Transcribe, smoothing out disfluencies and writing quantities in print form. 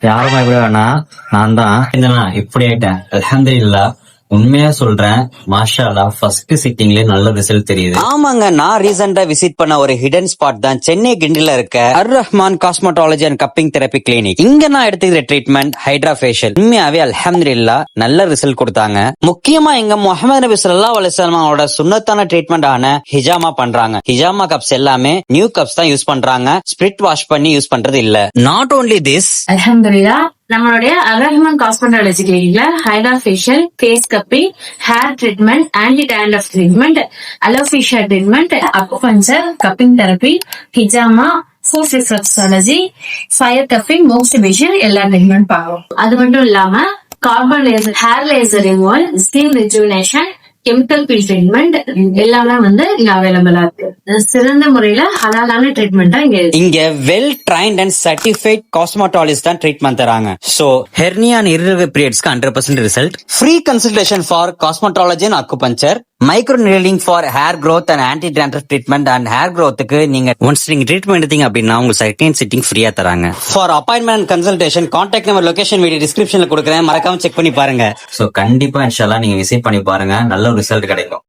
யாரும் எப்படி வேணா நான் தான் இப்படி ஆயிட்டேன். அல்ஹம்துலில்லாஹ். உண்மையா சொல்றேன், மாஷா அல்லாஹ், ஃபர்ஸ்ட் சிட்டிங்லயே நல்ல ரிசல்ட் தெரியுது. ஆமாங்க, நான் ரீசெண்டா விசிட் பண்ண ஒரு ஹிடன் ஸ்பாட் தான் சென்னை கிண்டில இருக்க அர் Rahman cosmetology and cupping therapy clinic. இங்க நான் எடுத்துக்கிற ட்ரீட்மெண்ட் ஹைட்ரா ஃபேஷியல். உண்மையாவே அல்ஹம்துலில்லாஹ் நல்ல ரிசல்ட் கொடுத்தாங்க. முக்கியமா இங்க முஹம்மது நபி ஸல்லல்லாஹு அலைஹி வஸல்லம் அவரோட சுன்னத்தான ட்ரீட்மெண்ட் ஆன ஹிஜாமா பண்றாங்க. ஹிஜாமா கப்ஸ் எல்லாமே நியூ கப்ஸ் தான் யூஸ் பண்றாங்க, ஸ்பிரிட் வாஷ் பண்ணி யூஸ் பண்றது இல்ல. நாட் ஓன்லி திஸ், அல்ஹம்துலில்லாஹ் நம்மளுடைய அர் ரஹ்மான் காஸ்மெட்டாலஜி கிளினிக்ல hydra facial, face cupping, hair treatment, anti dandruff treatment, alopecia treatment, acupuncture, cupping therapy, ஹிஜாமா, ஃபுட் ரிஃப்ளெக்ஸாலஜி, ஃபயர் கப்பிங், மோஸ்டிபேஷன் எல்லா ட்ரீட்மெண்ட் பார்ப்போம். அது மட்டும் இல்லாம carbon laser, hair laser removal, skin rejuvenation, chemical peel treatment எல்லாமே இங்க அவைலபிளா இருக்கு. சிறந்த முறையில ஹலாலான ட்ரீட்மெண்டா இங்க well trained and certified cosmetologist தான் ட்ரீட்மெண்ட் தராங்க. சோ ஹெர்னியா அண்ட் irregular periodsக்கு 100% result. Free consultation for cosmetology and acupuncture, micro needling for hair growth and anti dandruff treatment and hair growthக்கு நீங்க ஒன்ஸ் நீங்க ட்ரீட்மெண்ட் எடுத்தீங்க அப்படின்னா உங்களுக்கு செகண்ட் சிட்டிங் ஃப்ரீயா தராங்க. For appointment and consultation contact number, location video டிஸ்கிரிப்ஷன்ல கொடுக்குறேன், மறக்காம செக் பண்ணி பாருங்க. சோ கண்டிப்பா இன்ஷா அல்லாஹ் நீங்க விசிட் பண்ணி பாருங்க, நல்ல ரிசல்ட் கிடைக்கும்.